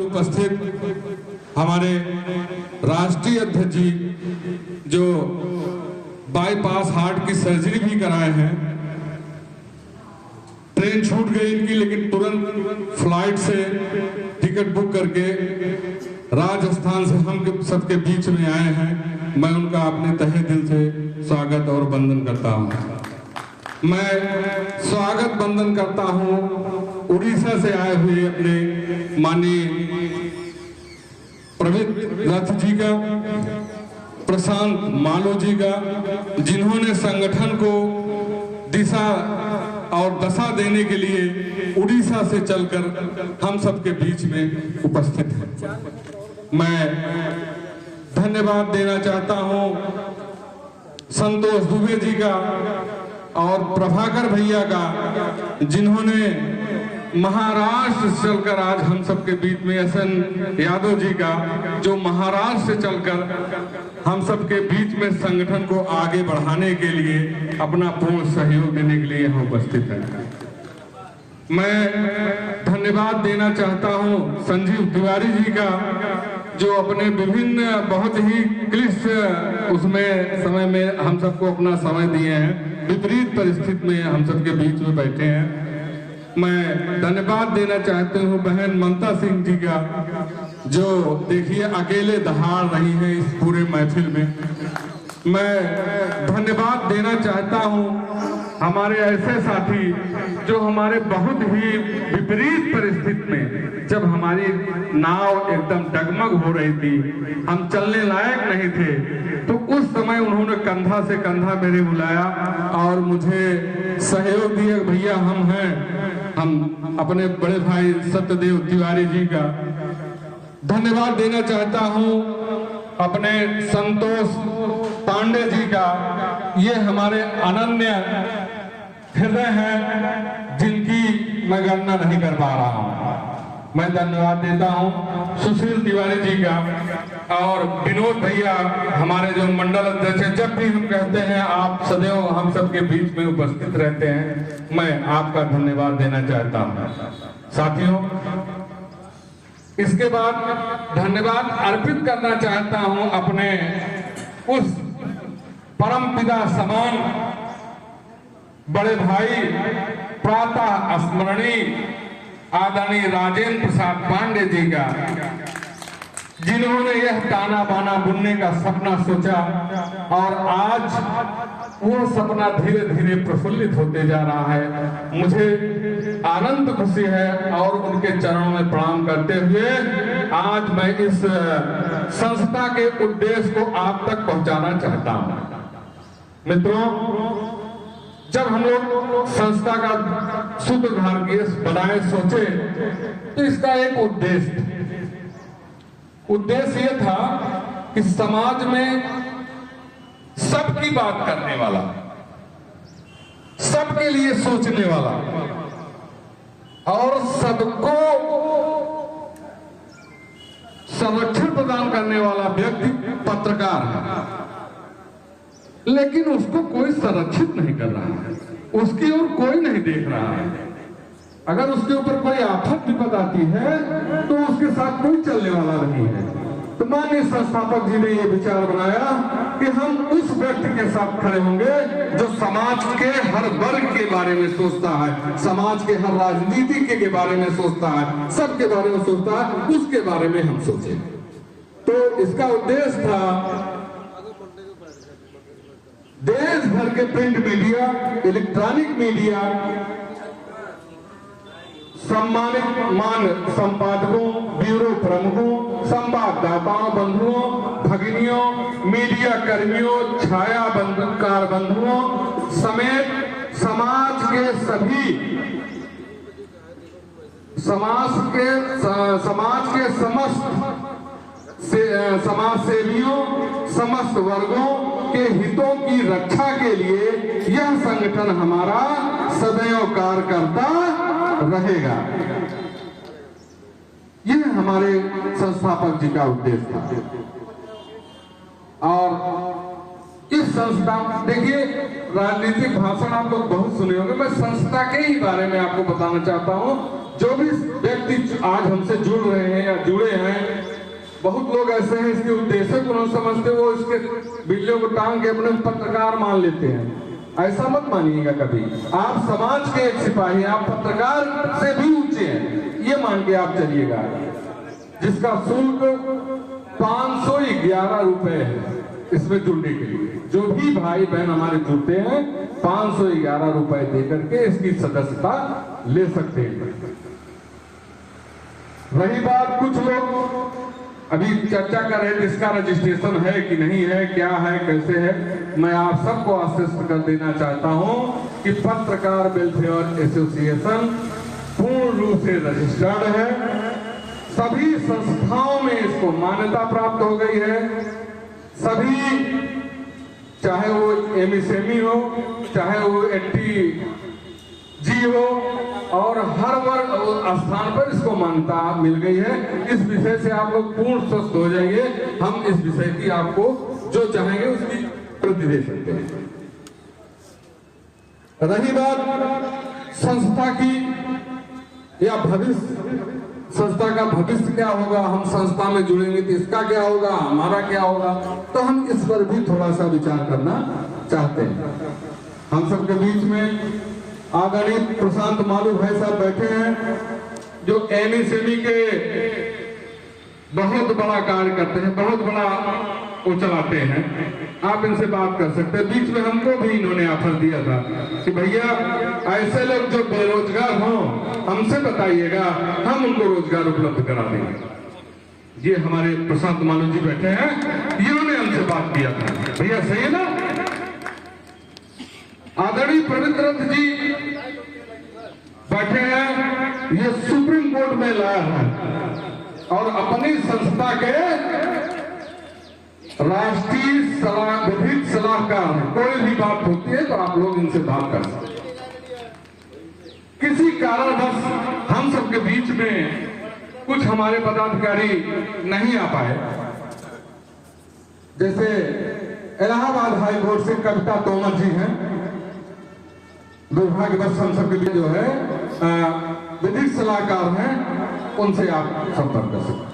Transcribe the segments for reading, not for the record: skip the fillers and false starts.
उपस्थित हमारे राष्ट्रीय अध्यक्ष जी जो बाईपास हार्ट की सर्जरी भी कराए हैं, ट्रेन छूट गई इनकी, लेकिन तुरंत फ्लाइट से टिकट बुक करके राजस्थान से हम सबके बीच में आए हैं। मैं उनका अपने तहे दिल से स्वागत और वंदन करता हूं। मैं स्वागत वंदन करता हूं उड़ीसा से आए हुए अपने माननीय प्रवीण रथ जी का, प्रशांत मालो जी का, जिन्होंने संगठन को दिशा और दशा देने के लिए उड़ीसा से चलकर हम सबके बीच में उपस्थित हैं। मैं धन्यवाद देना चाहता हूं संतोष दुबे जी का और प्रभाकर भैया का, जिन्होंने महाराष्ट्र से चलकर आज हम सबके बीच में एसएन यादव जी का, जो महाराष्ट्र से चलकर हम सबके बीच में संगठन को आगे बढ़ाने के लिए अपना पूर्ण सहयोग देने के लिए यहाँ उपस्थित है। मैं धन्यवाद देना चाहता हूँ संजीव तिवारी जी का, जो अपने विभिन्न बहुत ही क्लिष्ट उसमें समय में हम सबको अपना समय दिए हैं, विपरीत परिस्थिति में हम सबके बीच में बैठे हैं। मैं धन्यवाद देना चाहती हूँ बहन ममता सिंह जी का, जो देखिए अकेले दहाड़ रही है इस पूरे महफिल में। मैं धन्यवाद देना चाहता हूँ हमारे ऐसे साथी जो हमारे बहुत ही विपरीत परिस्थिति में, जब हमारी नाव एकदम डगमग हो रही थी, हम चलने लायक नहीं थे, तो उस समय उन्होंने कंधा से कंधा मेरे बुलाया और मुझे सहयोग दिया। भैया हम अपने बड़े भाई सत्यदेव तिवारी जी का धन्यवाद देना चाहता हूं, अपने संतोष पांडे जी का, ये हमारे अनन्य हृदय हैं जिनकी मैं गणना नहीं कर पा रहा हूं। मैं धन्यवाद देता हूं सुशील तिवारी जी का और विनोद भैया हमारे जो मंडल अध्यक्ष हैं। जब भी हम कहते हैं आप सदैव हम सबके बीच में उपस्थित रहते हैं, मैं आपका धन्यवाद देना चाहता हूं। साथियों, इसके बाद धन्यवाद अर्पित करना चाहता हूं अपने उस परमपिता समान बड़े भाई प्रातः स्मरणीय आदरणीय राजेंद्र प्रसाद पांडे जी का, जिन्होंने यह ताना बाना बुनने का सपना सोचा और आज वो सपना धीरे धीरे प्रफुल्लित होते जा रहा है। मुझे आनंद खुशी है और उनके चरणों में प्रणाम करते हुए आज मैं इस संस्था के उद्देश्य को आप तक पहुंचाना चाहता हूं। मित्रों, जब हम लोग संस्था का सूत्रधार बनाए सोचे तो इसका एक उद्देश्य यह था कि समाज में सबकी बात करने वाला, सबके लिए सोचने वाला और सबको संरक्षण प्रदान करने वाला व्यक्ति पत्रकार है, लेकिन उसको कोई संरक्षित नहीं कर रहा है, उसकी ओर कोई नहीं देख रहा है। अगर उसके ऊपर कोई आफत विपद आती है तो उसके साथ कोई चलने वाला नहीं है। तो माननीय संस्थापक जी ने यह विचार बनाया कि हम उस व्यक्ति के साथ खड़े होंगे जो समाज के हर वर्ग के बारे में सोचता है, समाज के हर राजनीति के बारे में सोचता है, सबके बारे में सोचता है, उसके बारे में हम सोचे। तो इसका उद्देश्य था देश भर के प्रिंट मीडिया, इलेक्ट्रॉनिक मीडिया, सम्मानित मान संपादकों, ब्यूरो प्रमुखों, संवाददाताओं, बंधुओं, भगिनियों, मीडिया कर्मियों, छाया बंधुकार बंधुओं समेत समाज के समस्त समाज सेवियों, समस्त वर्गों के हितों की रक्षा के लिए यह संगठन हमारा सदैव कार्य करता रहेगा। यह हमारे संस्थापक जी का उद्देश्य था। और इस संस्था, देखिए राजनीतिक भाषण आप लोग बहुत सुने होंगे, मैं संस्था के ही बारे में आपको बताना चाहता हूं। जो भी व्यक्ति आज हमसे जुड़ रहे हैं या जुड़े हैं, बहुत लोग ऐसे हैं इसके उद्देश्य को नहीं समझते, वो इसके बिल्लियों को टांग के अपने पत्रकार मान लेते हैं। ऐसा मत मानिएगा कभी। आप समाज के एक सिपाही, आप पत्रकार से भी ऊंचे हैं, ये मान के आप चलिएगा। जिसका शुल्क 511 रुपए है इसमें जुड़ने के लिए। जो भी भाई बहन हमारे जुड़ते हैं 511 रुपए देकर के इसकी सदस्यता ले सकते हैं। रही बात, कुछ लोग अभी चर्चा कर रहे थे इसका रजिस्ट्रेशन है कि नहीं है, क्या है, कैसे है। मैं आप सबको आश्वस्त कर देना चाहता हूं कि पत्रकार वेलफेयर एसोसिएशन पूर्ण रूप से रजिस्टर्ड है। सभी संस्थाओं में इसको मान्यता प्राप्त हो गई है। सभी, चाहे वो एमएसएमई हो, चाहे वो एनटीजी हो, और हर वर्ग स्थान पर इसको मान्यता मिल गई है। इस विषय से आप लोग पूर्ण स्वस्थ हो जाइए। हम इस विषय की आपको जो चाहेंगे उसकी प्रति दे सकते हैं। रही बात संस्था की या भविष्य, संस्था का भविष्य क्या होगा, हम संस्था में जुड़ेंगे तो इसका क्या होगा, हमारा क्या होगा, तो हम इस पर भी थोड़ा सा विचार करना चाहते हैं। हम सबके बीच में आदरणीय प्रशांत मालू भाई साहब बैठे हैं, जो एमएसएमई के बहुत बड़ा कार्य करते हैं, बहुत बड़ा वो चलाते हैं। आप इनसे बात कर सकते हैं। बीच में हमको भी इन्होंने ऑफर दिया था कि भैया ऐसे लोग जो बेरोजगार हों हमसे बताइएगा, हम उनको रोजगार उपलब्ध करा देंगे। ये हमारे प्रशांत मालू जी बैठे हैं, इन्होंने हमसे बात किया था। भैया सही है ना। आदरणीय पवित्रनाथ जी बैठे हैं, ये सुप्रीम कोर्ट में लाया है और अपनी संस्था के राष्ट्रीय विधिक सलाहकार हैं। कोई भी बात होती है तो आप लोग इनसे बात कर सकते हैं। किसी कारणवश हम सबके बीच में कुछ हमारे पदाधिकारी नहीं आ पाए, जैसे इलाहाबाद हाई कोर्ट से कविता तोमर जी हैं, दुर्भाग्यवश हम सबके लिए जो है विधिक सलाहकार हैं, उनसे आप संपर्क कर सकते हैं।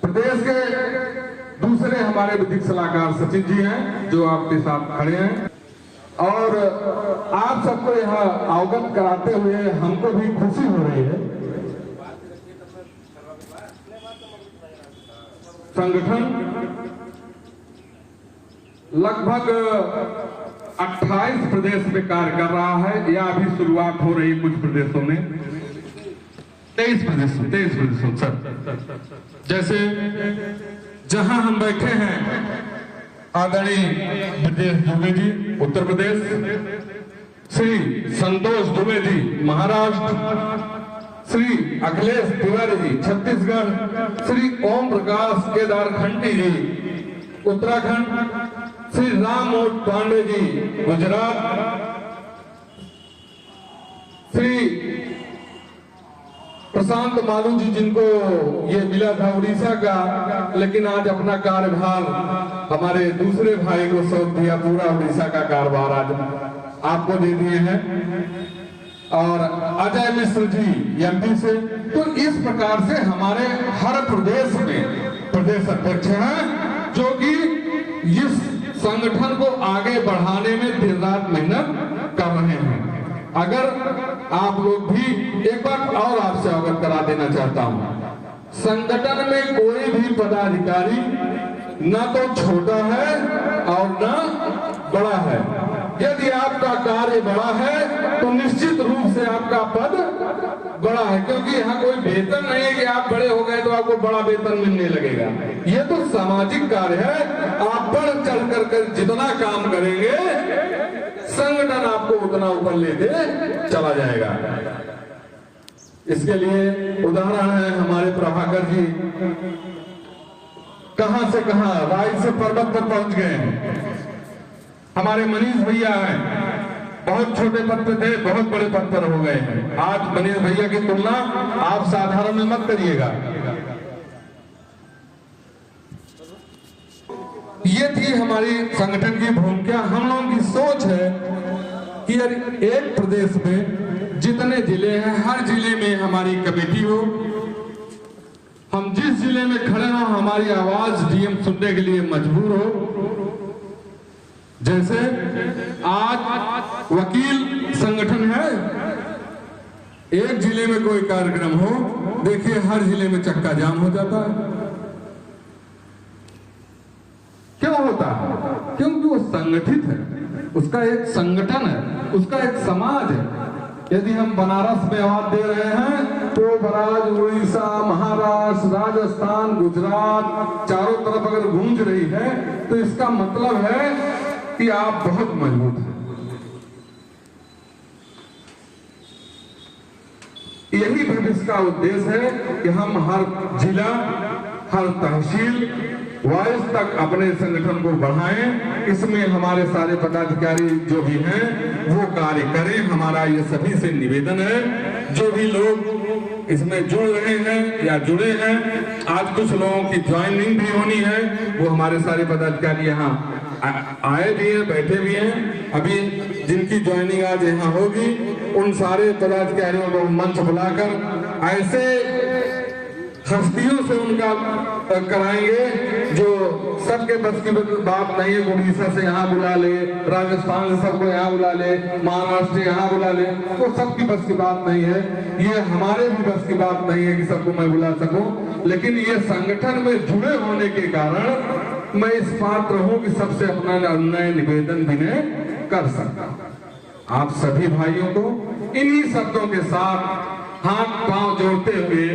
प्रदेश के दूसरे हमारे विधिक सलाहकार सचिन जी हैं, जो आपके साथ खड़े हैं, और आप सबको यह अवगत कराते हुए हमको भी खुशी हो रही है। संगठन लगभग 28 प्रदेश में कार्य कर रहा है, या अभी शुरुआत हो रही कुछ प्रदेशों में, 23 प्रदेशों सर। जैसे जहां हम बैठे हैं, आदरणीय ब्रजेश दुबे जी उत्तर प्रदेश, श्री संतोष दुबे जी महाराष्ट्र, श्री अखिलेश तिवारी जी छत्तीसगढ़, श्री ओम प्रकाश केदार खंडी जी उत्तराखंड, श्री राममोहन पांडे जी गुजरात, श्री प्रशांत मालू जी जिनको ये मिला था उड़ीसा का, लेकिन आज अपना कार्यभार हमारे दूसरे भाई को सौंप दिया, पूरा उड़ीसा का कार्यभार आज आपको दे दिए हैं, और अजय मिश्र जी एमपी से। तो इस प्रकार से हमारे हर प्रदेश में प्रदेश अध्यक्ष हैं, जो कि इस संगठन को आगे बढ़ाने में दिन रात मेहनत कर रहे हैं। अगर आप लोग भी, एक बात और आपसे अवगत करा देना चाहता हूं, संगठन में कोई भी पदाधिकारी ना तो छोटा है और ना बड़ा है। यदि आपका कार्य बड़ा है तो निश्चित रूप से आपका पद बड़ा है, क्योंकि यहाँ कोई वेतन नहीं है कि आप बड़े हो गए तो आपको बड़ा वेतन मिलने लगेगा। ये तो सामाजिक कार्य है। आप बढ़ चढ़ कर जितना काम करेंगे संगठन आपको उतना ऊपर लेके चला जाएगा। इसके लिए उदाहरण है हमारे प्रभाकर जी, कहां से कहां राय से पर्वत पर पहुंच गए हैं। हमारे मनीष भैया हैं, बहुत छोटे पद पे थे, बहुत बड़े पद पर हो गए हैं। आज मनीष भैया की तुलना आप साधारण में मत करिएगा। ये थी हमारी संगठन की भूमिका। हम लोगों की सोच है कि एक प्रदेश में जितने जिले हैं हर जिले में हमारी कमेटी हो, हम जिस जिले में खड़े हो हमारी आवाज डीएम सुनने के लिए मजबूर हो। जैसे आज वकील संगठन है, एक जिले में कोई कार्यक्रम हो, देखिए हर जिले में चक्का जाम हो जाता है। क्यों होता है? क्योंकि वो संगठित है, उसका एक संगठन है, उसका एक समाज है। यदि हम बनारस में आवाज दे रहे हैं तो बराज उड़ीसा, महाराष्ट्र, राजस्थान, गुजरात चारों तरफ अगर गूंज रही है तो इसका मतलब है कि आप बहुत मजबूत हैं। यही भविष्य का उद्देश्य है कि हम हर जिला, हर तहसील वाइज तक अपने संगठन को बढ़ाएं। इसमें हमारे सारे पदाधिकारी जो भी हैं वो कार्य करें। हमारा ये सभी से निवेदन है, जो भी लोग इसमें जुड़ रहे हैं या जुड़े हैं, आज कुछ लोगों की ज्वाइनिंग भी होनी है, वो हमारे सारे पदाधिकारी यहाँ आए भी हैं, बैठे भी हैं। अभी जिनकी ज्वाइनिंग आज यहाँ होगी उन सारे पदाधिकारियों को मंच बुलाकर ऐसे हस्तियों से उनका कराएंगे जो सबके बस की बात नहीं है। उड़ीसा से यहाँ बुला ले, राजस्थान से सबको यहाँ बुला ले, महाराष्ट्र से यहाँ बुला ले, तो सबकी बस की बात नहीं है। ये हमारे भी बस की बात नहीं है कि सबको मैं बुला सकूं, लेकिन ये संगठन में जुड़े होने के कारण मैं इस पात्र हूँ कि सबसे अपना नए निवेदन विनय कर सकता हूँ। आप सभी भाइयों को इन्हीं शब्दों के साथ हाथ पांव जोड़ते हुए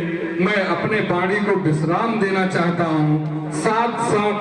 मैं अपने वाणी को विश्राम देना चाहता हूं। साथ साथ